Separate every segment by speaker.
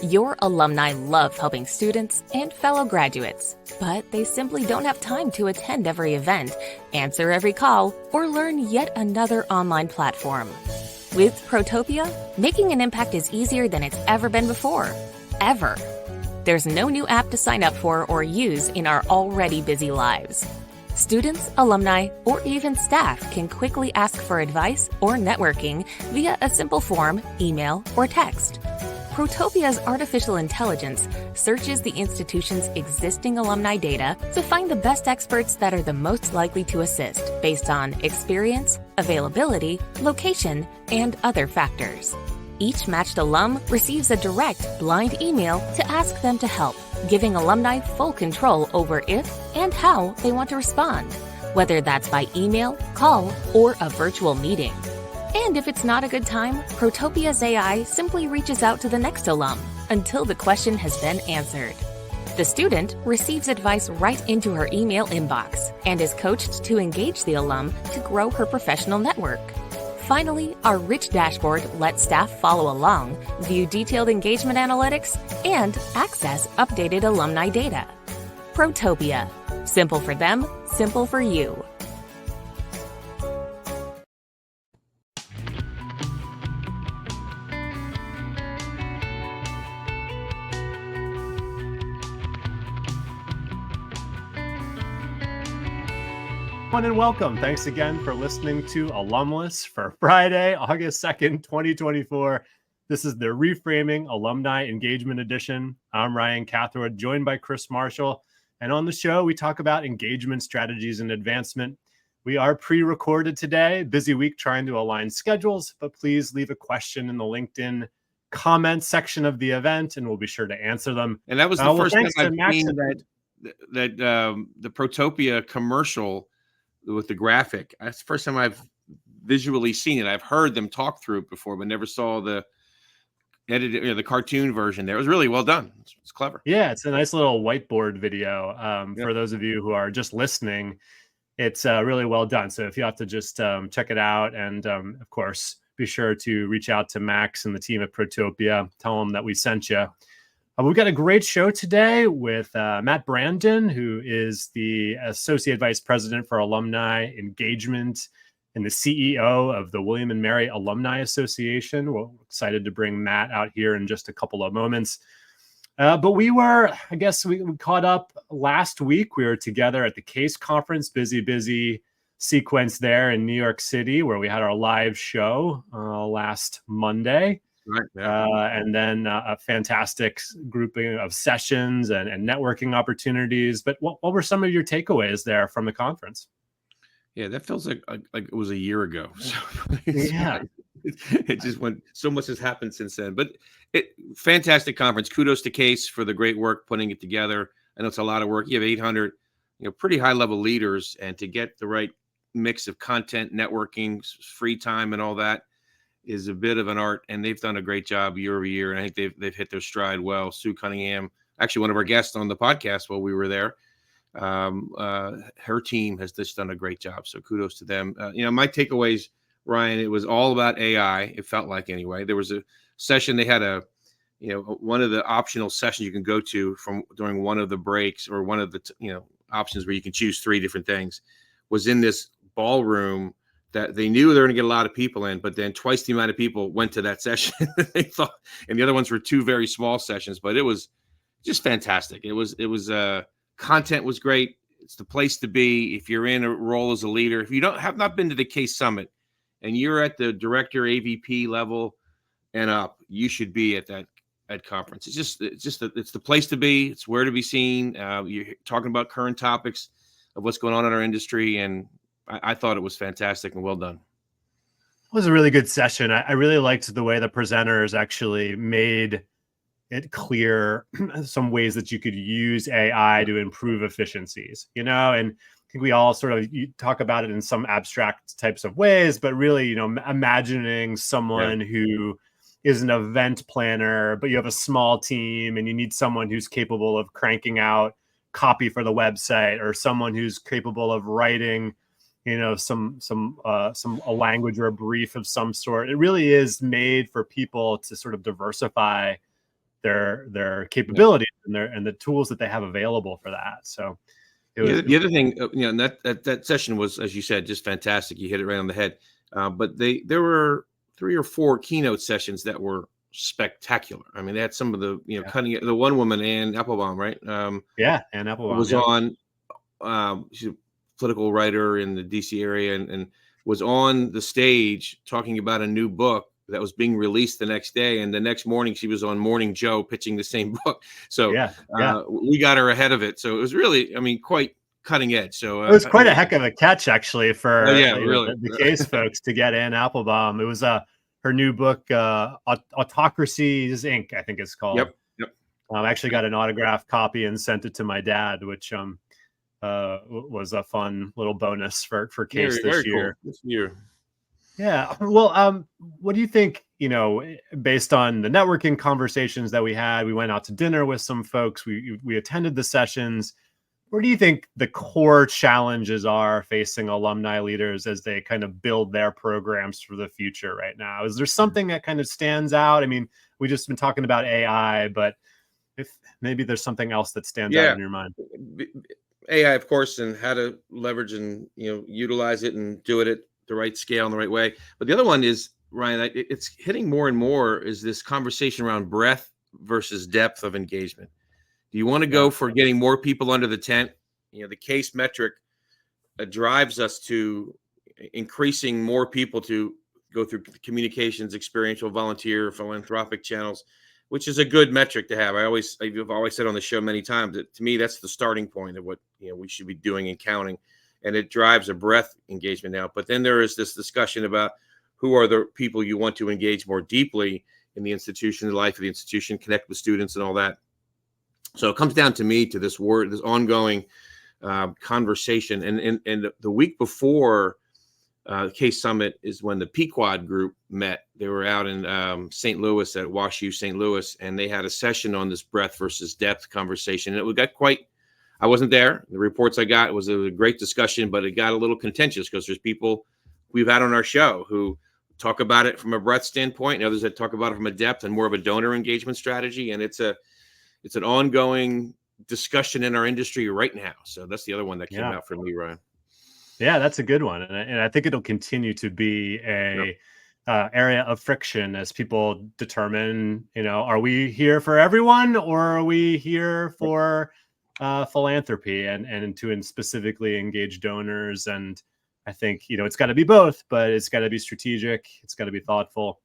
Speaker 1: Your alumni love helping students and fellow graduates, but they simply don't have time to attend every event, answer every call, or learn yet another online platform. With Protopia, making an impact is easier than it's ever been before. Ever. There's no new app to sign up for or use in our already busy lives. Students, alumni, or even staff can quickly ask for advice or networking via a simple form, email, or text. Protopia's artificial intelligence searches the institution's existing alumni data to find the best experts that are the most likely to assist based on experience, availability, location, and other factors. Each matched alum receives a direct, blind email to ask them to help, giving alumni full control over if and how they want to respond, whether that's by email, call, or a virtual meeting. And if it's not a good time, Protopia's AI simply reaches out to the next alum until the question has been answered. The student receives advice right into her email inbox and is coached to engage the alum to grow her professional network. Finally, our rich dashboard lets staff follow along, view detailed engagement analytics, and access updated alumni data. Protopia. Simple for them, simple for you.
Speaker 2: And welcome. Thanks again for listening to Alumless for Friday, August 2nd, 2024. This is the Reframing Alumni Engagement Edition. I'm Ryan Cathroyd, joined by Chris Marshall. And on the show, we talk about engagement strategies and advancement. We are pre-recorded today. Busy week trying to align schedules, but please leave a question in the LinkedIn comment section of the event, and we'll be sure to answer them.
Speaker 3: And that was the first time I've seen the Protopia commercial with the graphic. That's the first time I've visually seen it. I've heard them talk through it before, but never saw the edited, the cartoon version there. It was really well done. It's clever.
Speaker 2: Yeah, it's a nice little whiteboard video. For those of you who are just listening, it's really well done. So if you have to just check it out, and of course, be sure to reach out to Max and the team at Protopia. Tell them that we sent you. We've got a great show today with Matt Brandon, who is the Associate Vice President for Alumni Engagement and the CEO of the W&M Alumni Association. We're excited to bring Matt out here in just a couple of moments. But we caught up last week. We were together at the CASE conference, busy sequence there in New York City, where we had our live show last Monday.
Speaker 3: Right. Yeah.
Speaker 2: And then a fantastic grouping of sessions and networking opportunities. But what were some of your takeaways there from the conference?
Speaker 3: Yeah, that feels like it was a year ago. So
Speaker 2: yeah,
Speaker 3: it just went. So much has happened since then. But fantastic conference. Kudos to CASE for the great work putting it together. I know it's a lot of work. You have 800, pretty high level leaders, and to get the right mix of content, networking, free time, and all that is a bit of an art, and they've done a great job year over year. And I think they've hit their stride well. Sue Cunningham, actually one of our guests on the podcast while we were there, her team has just done a great job. So kudos to them. My takeaways, Ryan, it was all about AI. It felt like, anyway. There was a session they had one of the optional sessions you can go to from during one of the breaks, or one of the options where you can choose 3 different things, was in this ballroom that they knew they were going to get a lot of people in, but then twice the amount of people went to that session. They thought, and the other ones were 2 very small sessions, but it was just fantastic. It was content was great. It's the place to be if you're in a role as a leader. If you have not been to the CASE Summit and you're at the director, AVP level and up, you should be at that conference. It's the place to be. It's where to be seen. You're talking about current topics of what's going on in our industry, and I thought it was fantastic and well done.
Speaker 2: It was a really good session. I really liked the way the presenters actually made it clear some ways that you could use AI to improve efficiencies, and I think we all sort of talk about it in some abstract types of ways, but really, imagining someone who is an event planner, but you have a small team and you need someone who's capable of cranking out copy for the website, or someone who's capable of writing a language or a brief of some sort. It really is made for people to sort of diversify their capabilities and the tools that they have available for that. So
Speaker 3: the other thing, and that session was, as you said, just fantastic. You hit it right on the head. But there were 3 or 4 keynote sessions that were spectacular. I mean, they had some of the cutting. The one woman, Ann Applebaum, right?
Speaker 2: Ann Applebaum
Speaker 3: was on. She's a political writer in the DC area, and was on the stage talking about a new book that was being released the next day, and the next morning she was on Morning Joe pitching the same book. So we got her ahead of it. So it was really, I mean, quite cutting edge. So
Speaker 2: it was quite a heck of a catch, actually, for the case folks to get Ann Applebaum. It was her new book, Autocracies Inc., I think it's called.
Speaker 3: Yep.
Speaker 2: I actually got an autographed copy and sent it to my dad, which was a fun little bonus for case this year.
Speaker 3: Cool. This year.
Speaker 2: Yeah. Well, what do you think, based on the networking conversations that we had? We went out to dinner with some folks. We attended the sessions. Where do you think the core challenges are facing alumni leaders as they kind of build their programs for the future right now? Is there something that kind of stands out? I mean, we just been talking about AI, but if maybe there's something else that stands out in your mind.
Speaker 3: AI, of course, and how to leverage and utilize it and do it at the right scale and the right way. But the other one is, Ryan, it's hitting more and more, is this conversation around breadth versus depth of engagement. Do you want to go for getting more people under the tent? The case metric drives us to increasing more people to go through communications, experiential, volunteer, philanthropic channels, which is a good metric to have. I've always said on the show many times that to me, that's the starting point of what we should be doing and counting. And it drives a breadth engagement out. But then there is this discussion about who are the people you want to engage more deeply in the institution, the life of the institution, connect with students and all that. So it comes down to me to this ongoing conversation. And the week before the Case Summit is when the Pequod group met. They were out in St. Louis at WashU St. Louis, and they had a session on this breadth versus depth conversation. And it got I wasn't there. The reports I got was a great discussion, but it got a little contentious because there's people we've had on our show who talk about it from a breadth standpoint, and others that talk about it from a depth and more of a donor engagement strategy. And it's an ongoing discussion in our industry right now. So that's the other one that came out for me, Ryan.
Speaker 2: Yeah, that's a good one. And I think it'll continue to be a area of friction as people determine, are we here for everyone or are we here for philanthropy and to specifically engage donors? And I think, it's got to be both, but it's got to be strategic. It's got to be thoughtful.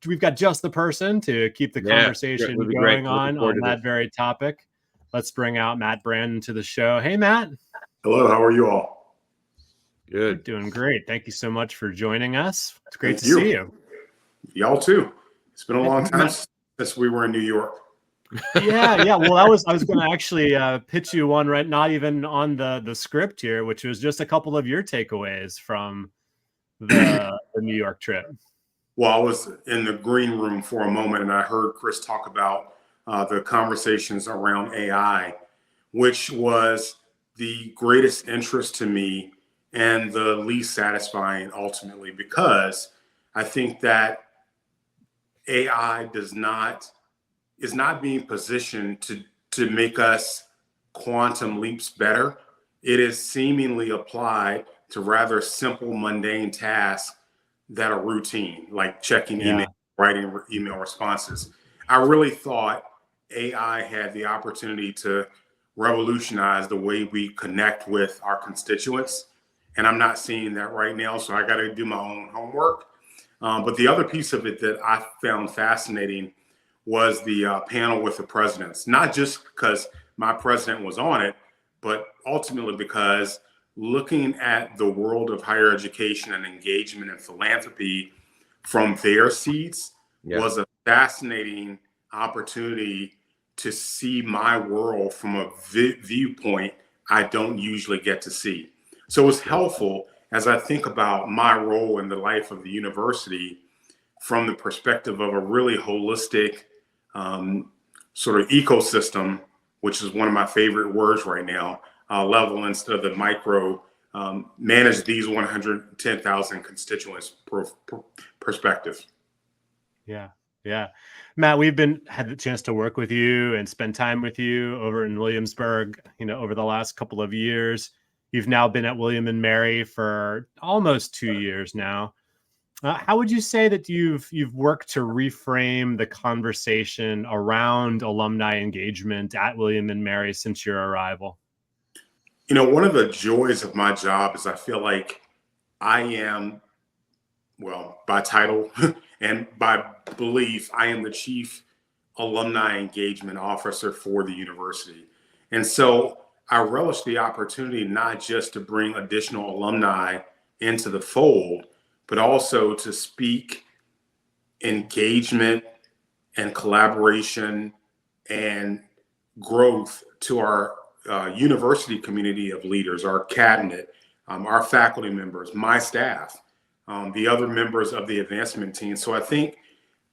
Speaker 2: We've got just the person to keep the conversation going on that very topic. Let's bring out Matt Brandon to the show. Hey, Matt.
Speaker 4: Hello. How are you all?
Speaker 3: Good.
Speaker 2: We're doing great. Thank you so much for joining us. It's great to see you.
Speaker 4: Y'all too. It's been a long time since we were in New York.
Speaker 2: Yeah. Well, I was going to actually pitch you one, right? Not even on the script here, which was just a couple of your takeaways from the New York trip.
Speaker 4: Well, I was in the green room for a moment and I heard Chris talk about the conversations around AI, which was the greatest interest to me and the least satisfying ultimately, because I think that AI is not being positioned to make us quantum leaps better. It is seemingly applied to rather simple, mundane tasks that are routine, like checking email, writing email responses. I really thought AI had the opportunity to revolutionize the way we connect with our constituents. And I'm not seeing that right now, so I got to do my own homework. But the other piece of it that I found fascinating was the panel with the presidents, not just because my president was on it, but ultimately because looking at the world of higher education and engagement and philanthropy from their seats was a fascinating opportunity to see my world from a viewpoint I don't usually get to see. So it's helpful as I think about my role in the life of the university from the perspective of a really holistic sort of ecosystem, which is one of my favorite words right now, level instead of the micro, manage these 110,000 constituents perspective.
Speaker 2: Yeah. Yeah. Matt, had the chance to work with you and spend time with you over in Williamsburg, over the last couple of years. You've now been at William and Mary for almost 2 years now. How would you say that you've worked to reframe the conversation around alumni engagement at William and Mary since your arrival?
Speaker 4: One of the joys of my job is I feel like I am, well, by title and by belief, I am the chief alumni engagement officer for the university. And so I relish the opportunity not just to bring additional alumni into the fold, but also to speak engagement and collaboration and growth to our university community of leaders, our cabinet, our faculty members, my staff, the other members of the advancement team. So I think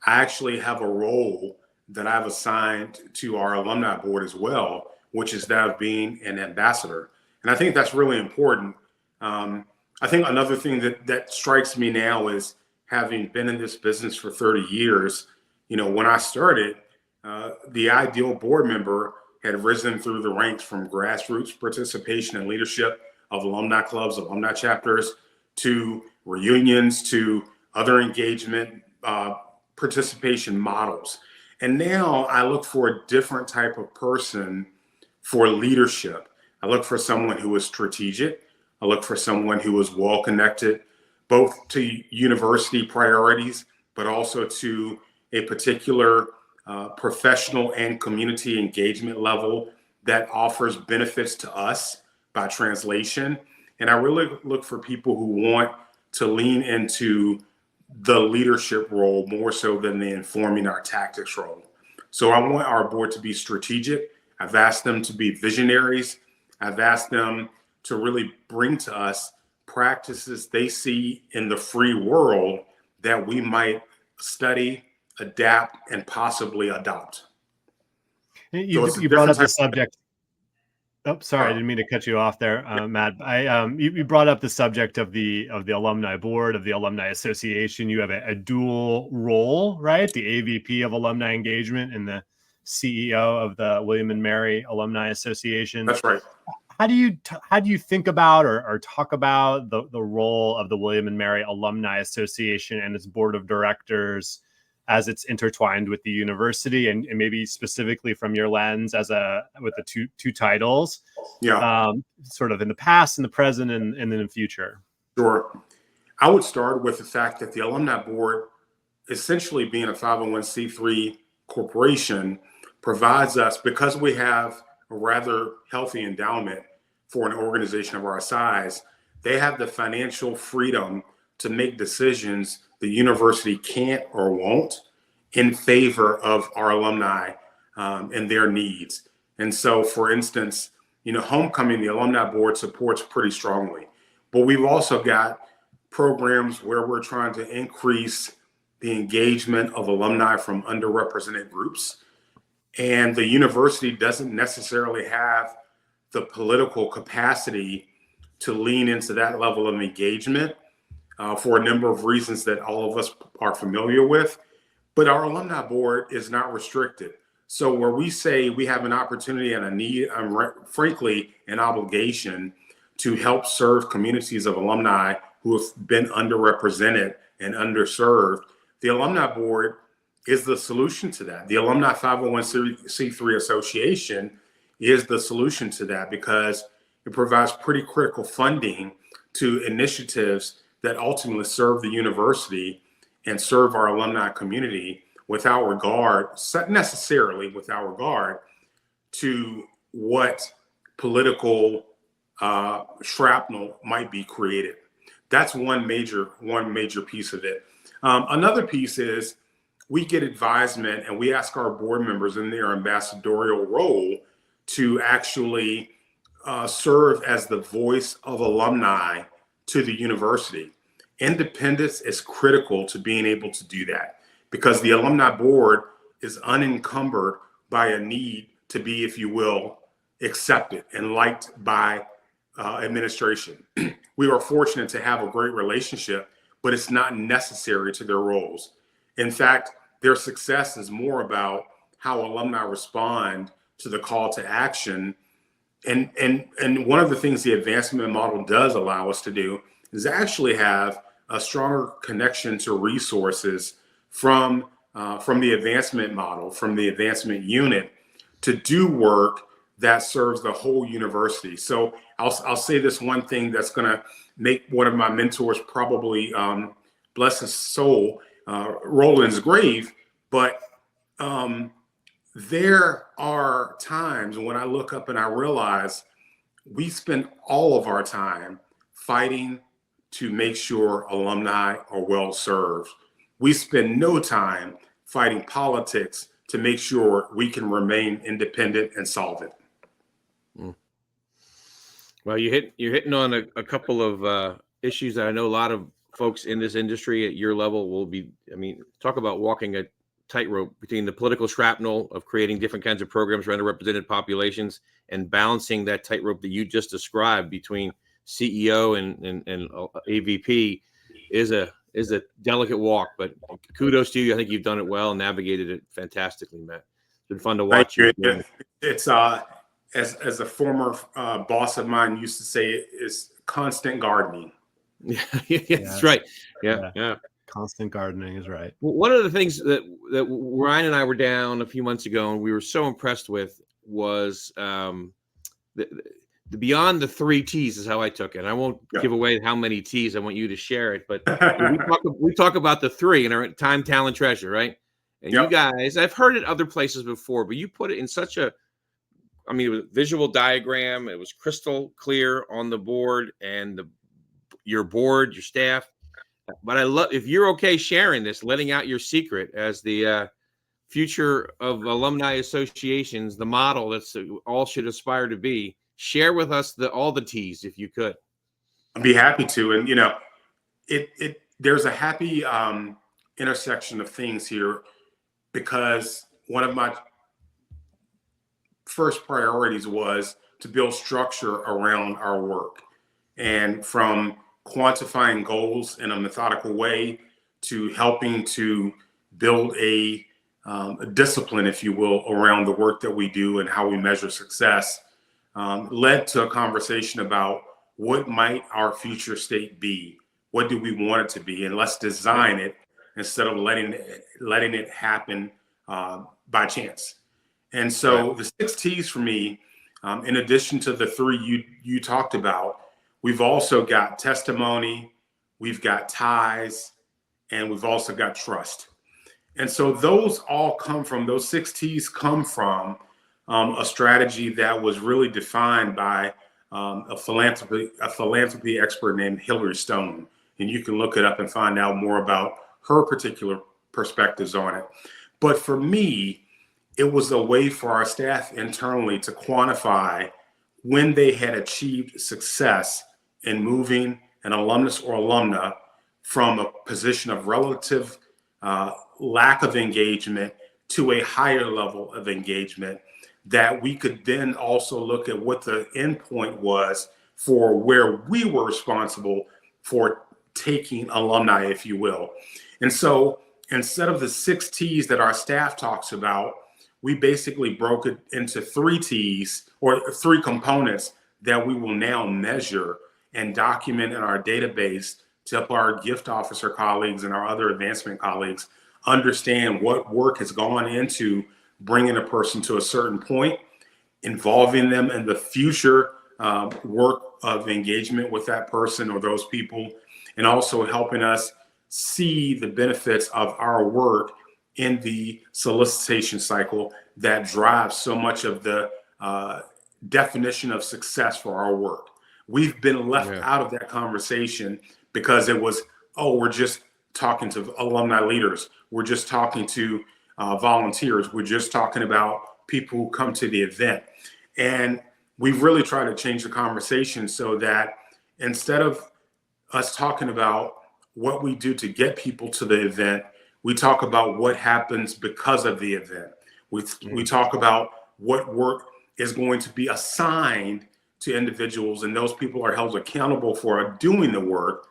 Speaker 4: I actually have a role that I've assigned to our alumni board as well, which is that of being an ambassador. And I think that's really important. I think another thing that strikes me now is, having been in this business for 30 years, when I started, the ideal board member had risen through the ranks from grassroots participation and leadership of alumni clubs, alumni chapters, to reunions, to other engagement participation models. And now I look for a different type of person for leadership. I look for someone who is strategic. I look for someone who is well connected, both to university priorities, but also to a particular professional and community engagement level that offers benefits to us by translation. And I really look for people who want to lean into the leadership role more so than the informing our tactics role. So I want our board to be strategic. I've asked them to be visionaries. I've asked them to really bring to us practices they see in the free world that we might study, adapt, and possibly adopt.
Speaker 2: You brought up the subject. Oh, sorry, I didn't mean to cut you off there, Matt. You brought up the subject of the alumni board, of the Alumni Association. You have a dual role, right? The AVP of Alumni Engagement and the CEO of the William and Mary Alumni Association.
Speaker 4: That's right.
Speaker 2: How do you think about or talk about the role of the William and Mary Alumni Association and its board of directors as it's intertwined with the university, and maybe specifically from your lens with the two titles, sort of in the past and the present and in the future?
Speaker 4: Sure. I would start with the fact that the alumni board, essentially being a 501c3 corporation, provides us, because we have a rather healthy endowment for an organization of our size, they have the financial freedom to make decisions the university can't or won't in favor of our alumni and their needs. And so, for instance, homecoming, the alumni board supports pretty strongly, but we've also got programs where we're trying to increase the engagement of alumni from underrepresented groups. And the university doesn't necessarily have the political capacity to lean into that level of engagement for a number of reasons that all of us are familiar with. But our alumni board is not restricted. So where we say we have an opportunity and a need, frankly, an obligation to help serve communities of alumni who have been underrepresented and underserved, the alumni board is the solution to that. The Alumni 501c3 Association is the solution to that, because it provides pretty critical funding to initiatives that ultimately serve the university and serve our alumni community without regard, necessarily without regard to what political shrapnel might be created. That's one major piece of it. Another piece is we get advisement and we ask our board members in their ambassadorial role to actually serve as the voice of alumni to the university. Independence is critical to being able to do that, because the alumni board is unencumbered by a need to be, if you will, accepted and liked by administration. We are fortunate to have a great relationship, but it's not necessary to their roles. In fact, their success is more about how alumni respond to the call to action. And one of the things the advancement model does allow us to do is actually have a stronger connection to resources from the advancement model, from the advancement unit, to do work that serves the whole university. So I'll say this one thing that's going to make one of my mentors probably, bless his soul, roll in his grave. But there are times when I look up and I realize we spend all of our time fighting to make sure alumni are well served. We spend no time fighting politics to make sure we can remain independent and solvent.
Speaker 3: Well, you're hitting on a couple of issues that I know a lot of folks in this industry at your level will be. I mean, talk about walking a tightrope between the political shrapnel of creating different kinds of programs for underrepresented populations and balancing that tightrope that you just described between CEO and AVP is a delicate walk. But kudos to you. I think you've done it well and navigated it fantastically, Matt. It's been fun to watch you.
Speaker 4: It's as a former boss of mine used to say, it's constant gardening.
Speaker 3: Yeah, that's right. Yeah.
Speaker 2: Constant gardening is right.
Speaker 3: One of the things that Ryan and I were down a few months ago and we were so impressed with was the beyond the 3 T's is how I took it. And I won't give away how many T's. I want you to share it. But we talk about the 3 in our time, talent, treasure, right? And you guys, I've heard it other places before, but you put it in such a, I mean, it was a visual diagram. It was crystal clear on the board and your board, your staff. But I love, if you're okay sharing this, letting out your secret as the future of alumni associations, the model that's all should aspire to be, share with us all the T's if you could.
Speaker 4: I'd be happy to. And, you know, there's a happy intersection of things here, because one of my first priorities was to build structure around our work. And from quantifying goals in a methodical way to helping to build a discipline, if you will, around the work that we do and how we measure success, led to a conversation about what might our future state be? What do we want it to be? And let's design it instead of letting it happen by chance. And so the 6 T's for me, in addition to the 3 you talked about, we've also got testimony, we've got ties, and we've also got trust. And so those 6 T's come from a strategy that was really defined by a philanthropy expert named Hillary Stone. And you can look it up and find out more about her particular perspectives on it. But for me, it was a way for our staff internally to quantify when they had achieved success in moving an alumnus or alumna from a position of relative lack of engagement to a higher level of engagement, that we could then also look at what the endpoint was for where we were responsible for taking alumni, if you will. And so instead of the 6 T's that our staff talks about, we basically broke it into 3 T's, or 3 components that we will now measure and document in our database to help our gift officer colleagues and our other advancement colleagues understand what work has gone into bringing a person to a certain point, involving them in the future work of engagement with that person or those people, and also helping us see the benefits of our work in the solicitation cycle that drives so much of the definition of success for our work. We've been left out of that conversation because it was, we're just talking to alumni leaders. We're just talking to volunteers. We're just talking about people who come to the event. And we've really tried to change the conversation so that instead of us talking about what we do to get people to the event, we talk about what happens because of the event. We talk about what work is going to be assigned to individuals, and those people are held accountable for doing the work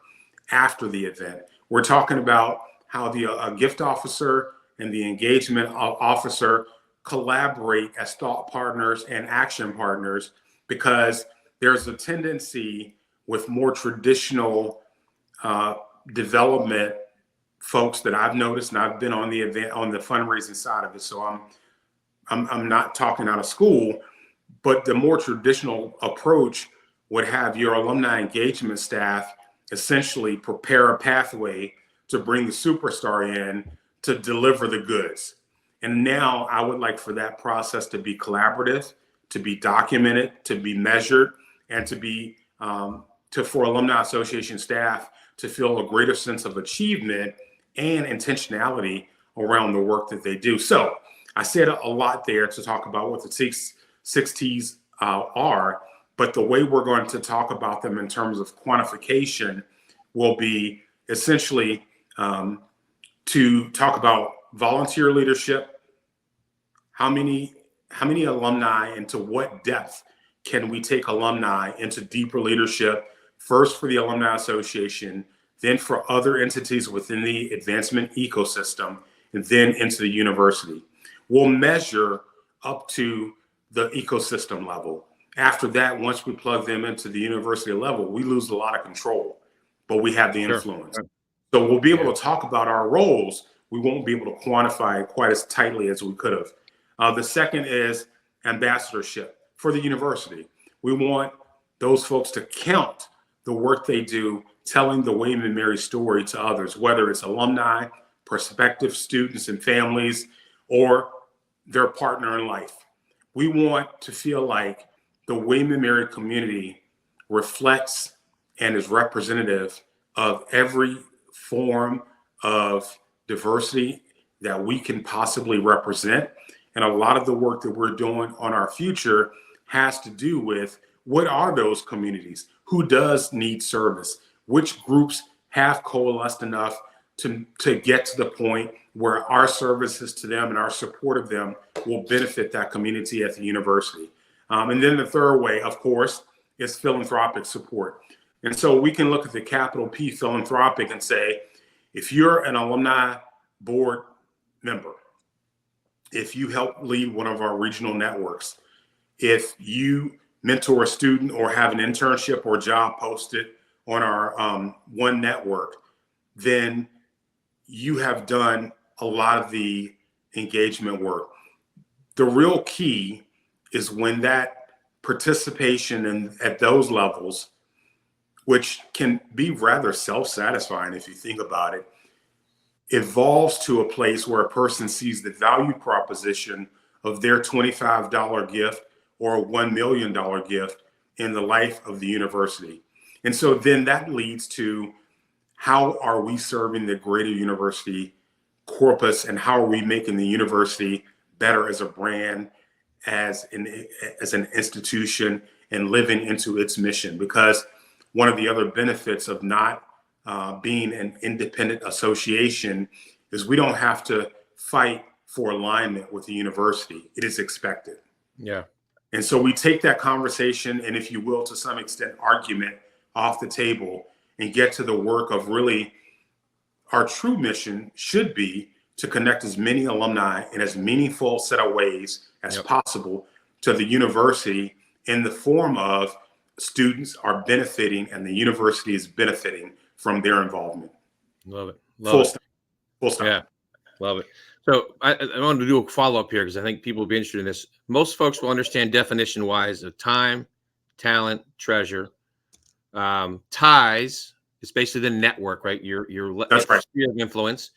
Speaker 4: after the event. We're talking about how the gift officer and the engagement officer collaborate as thought partners and action partners, because there's a tendency with more traditional development folks that I've noticed, and I've been on the event on the fundraising side of it, so I'm not talking out of school, but the more traditional approach would have your alumni engagement staff essentially prepare a pathway to bring the superstar in to deliver the goods. And now I would like for that process to be collaborative, to be documented, to be measured, and to be for Alumni Association staff to feel a greater sense of achievement and intentionality around the work that they do. So I said a lot there to talk about what the six T's are, but the way we're going to talk about them in terms of quantification will be essentially to talk about volunteer leadership. How many alumni, and to what depth can we take alumni into deeper leadership, first for the Alumni Association, then for other entities within the advancement ecosystem, and then into the university. We'll measure up to the ecosystem level. After that, once we plug them into the university level, we lose a lot of control, but we have the influence. Sure. So we'll be able to talk about our roles. We won't be able to quantify it quite as tightly as we could have. The second is ambassadorship for the university. We want those folks to count the work they do, telling the William & Mary story to others, whether it's alumni, prospective students and families, or their partner in life. We want to feel like the William & Mary community reflects and is representative of every form of diversity that we can possibly represent. And a lot of the work that we're doing on our future has to do with what are those communities? Who does need service? Which groups have coalesced enough to get to the point where our services to them and our support of them will benefit that community at the university? And then the third way, of course, is philanthropic support. And so we can look at the capital P, philanthropic, and say, if you're an alumni board member, if you help lead one of our regional networks, if you mentor a student or have an internship or job posted on our one network, then you have done a lot of the engagement work. The real key is when that participation at those levels, which can be rather self-satisfying if you think about it, evolves to a place where a person sees the value proposition of their $25 gift or a $1 million gift in the life of the university. And so then that leads to, how are we serving the greater university corpus, and how are we making the university better as a brand, as an institution, and living into its mission? Because one of the other benefits of not being an independent association is we don't have to fight for alignment with the university. It is expected.
Speaker 3: Yeah.
Speaker 4: And so we take that conversation, and if you will, to some extent, argument off the table, and get to the work of really our true mission should be to connect as many alumni in as meaningful set of ways as possible to the university, in the form of students are benefiting and the university is benefiting from their involvement.
Speaker 3: Love it.
Speaker 4: Full stop.
Speaker 3: Yeah, love it. So I wanted to do a follow-up here, because I think people will be interested in this. Most folks will understand definition-wise of time, talent, treasure. Ties is basically the network, right? Your
Speaker 4: That's right.
Speaker 3: sphere of influence.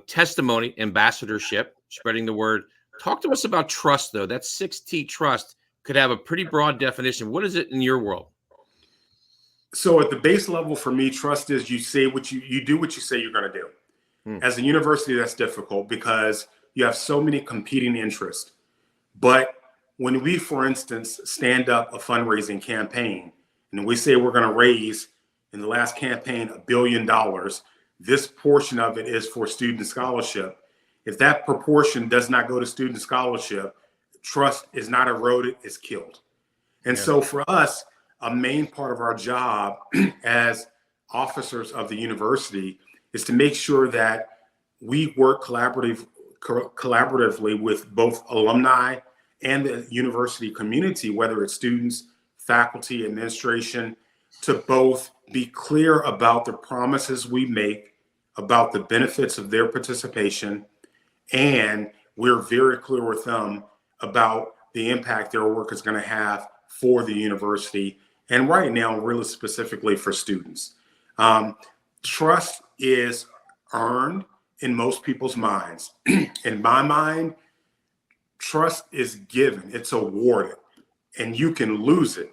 Speaker 3: Testimony, ambassadorship, spreading the word. Talk to us about trust, though. That 6T trust could have a pretty broad definition. What is it in your world?
Speaker 4: So at the base level for me, trust is you say what you do what you say you're going to do. As a university, that's difficult because you have so many competing interests. But when we, for instance, stand up a fundraising campaign and we say we're going to raise, in the last campaign, $1 billion, this portion of it is for student scholarship. If that proportion does not go to student scholarship, trust is not eroded, it's killed. And so for us, a main part of our job as officers of the university is to make sure that we work collaboratively with both alumni and the university community, whether it's students, faculty, administration, to both be clear about the promises we make about the benefits of their participation, and we're very clear with them about the impact their work is going to have for the university, and right now, really specifically for students. Trust is earned in most people's minds. In my mind, trust is given, it's awarded, and you can lose it.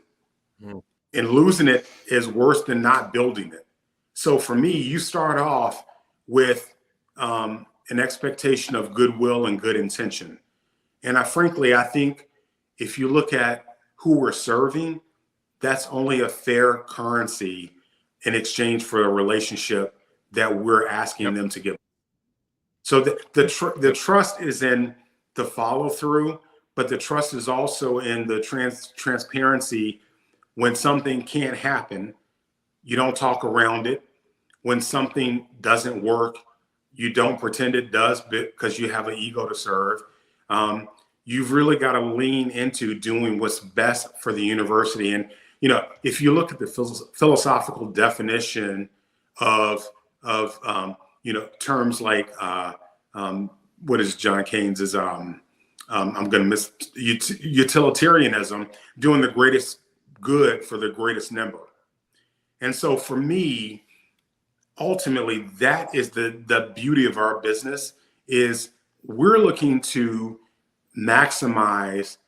Speaker 4: And losing it is worse than not building it. So for me, you start off with an expectation of goodwill and good intention. And frankly, I think if you look at who we're serving, that's only a fair currency in exchange for a relationship that we're asking them to give. So the trust is in the follow through, but the trust is also in the transparency. When something can't happen, you don't talk around it. When something doesn't work, you don't pretend it does because you have an ego to serve. You've really got to lean into doing what's best for the university. And, if you look at the philosophical definition of terms like, what is John Keynes's, I'm going to miss utilitarianism, doing the greatest good for the greatest number. And so for me, ultimately, that is the beauty of our business, is we're looking to maximize,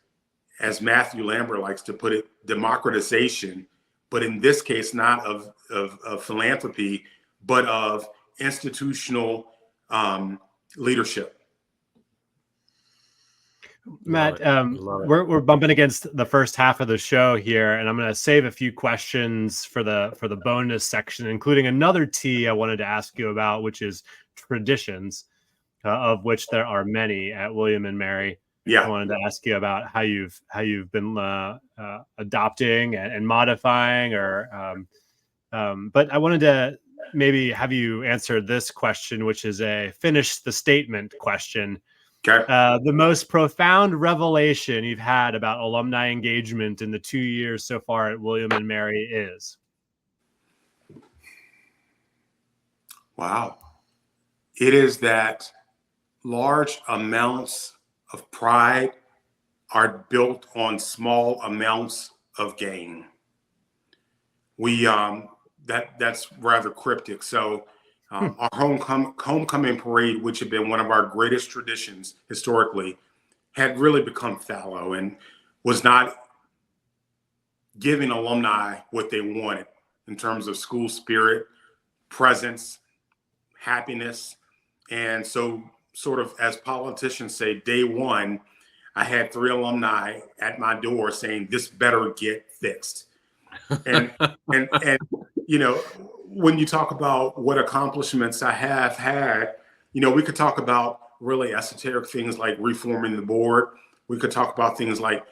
Speaker 4: as Matthew Lambert likes to put it, democratization, but in this case, not of philanthropy, but of institutional leadership.
Speaker 2: Matt, we're bumping against the first half of the show here, and I'm going to save a few questions for the bonus section, including another T I wanted to ask you about, which is traditions, of which there are many at William and Mary.
Speaker 4: Yeah,
Speaker 2: I wanted to ask you about how you've been adopting and modifying, but I wanted to maybe have you answer this question, which is a finish the statement question.
Speaker 4: Okay.
Speaker 2: The most profound revelation you've had about alumni engagement in the 2 years so far at William and Mary is?
Speaker 4: Wow. It is that large amounts of pride are built on small amounts of gain. That's rather cryptic. So our homecoming parade, which had been one of our greatest traditions historically, had really become fallow and was not giving alumni what they wanted in terms of school spirit, presence, happiness. And so, sort of as politicians say, day one, I had 3 alumni at my door saying, "This better get fixed." And when you talk about what accomplishments I have had, we could talk about really esoteric things like reforming the board. We could talk about things like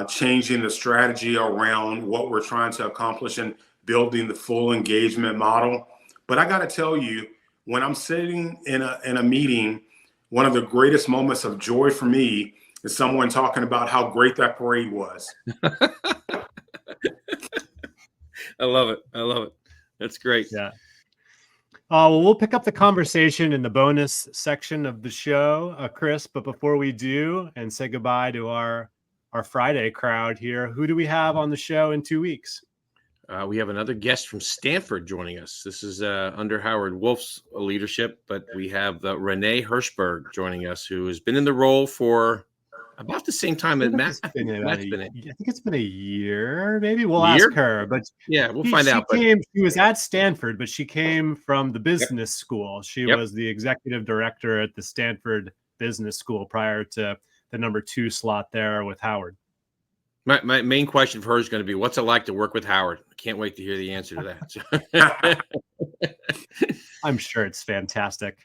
Speaker 4: changing the strategy around what we're trying to accomplish and building the full engagement model. But I got to tell you, when I'm sitting in a meeting, one of the greatest moments of joy for me is someone talking about how great that parade was.
Speaker 3: I love it. That's great.
Speaker 2: Yeah. Well, we'll pick up the conversation in the bonus section of the show, Chris. But before we do, and say goodbye to our Friday crowd here, who do we have on the show in 2 weeks?
Speaker 3: We have another guest from Stanford joining us. This is under Howard Wolf's leadership, but we have Renee Hirschberg joining us, who has been in the role for about the same time that Matt's been in.
Speaker 2: I think it's been a year, maybe. We'll ask her, but
Speaker 3: yeah, we'll find out.
Speaker 2: She was at Stanford, but she came from the business school. She was the executive director at the Stanford Business School prior to the number 2 slot there with Howard.
Speaker 3: My main question for her is going to be, what's it like to work with Howard? I can't wait to hear the answer to that.
Speaker 2: I'm sure it's fantastic.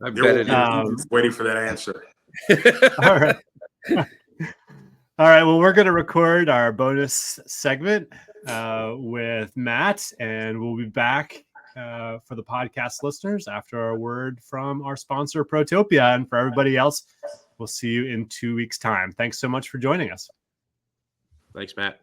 Speaker 3: I bet it is.
Speaker 4: Waiting for that answer.
Speaker 2: All right. All right. Well, we're going to record our bonus segment with Matt, and we'll be back for the podcast listeners after our word from our sponsor, Protopia. And for everybody else, we'll see you in 2 weeks' time. Thanks so much for joining us.
Speaker 3: Thanks, Matt.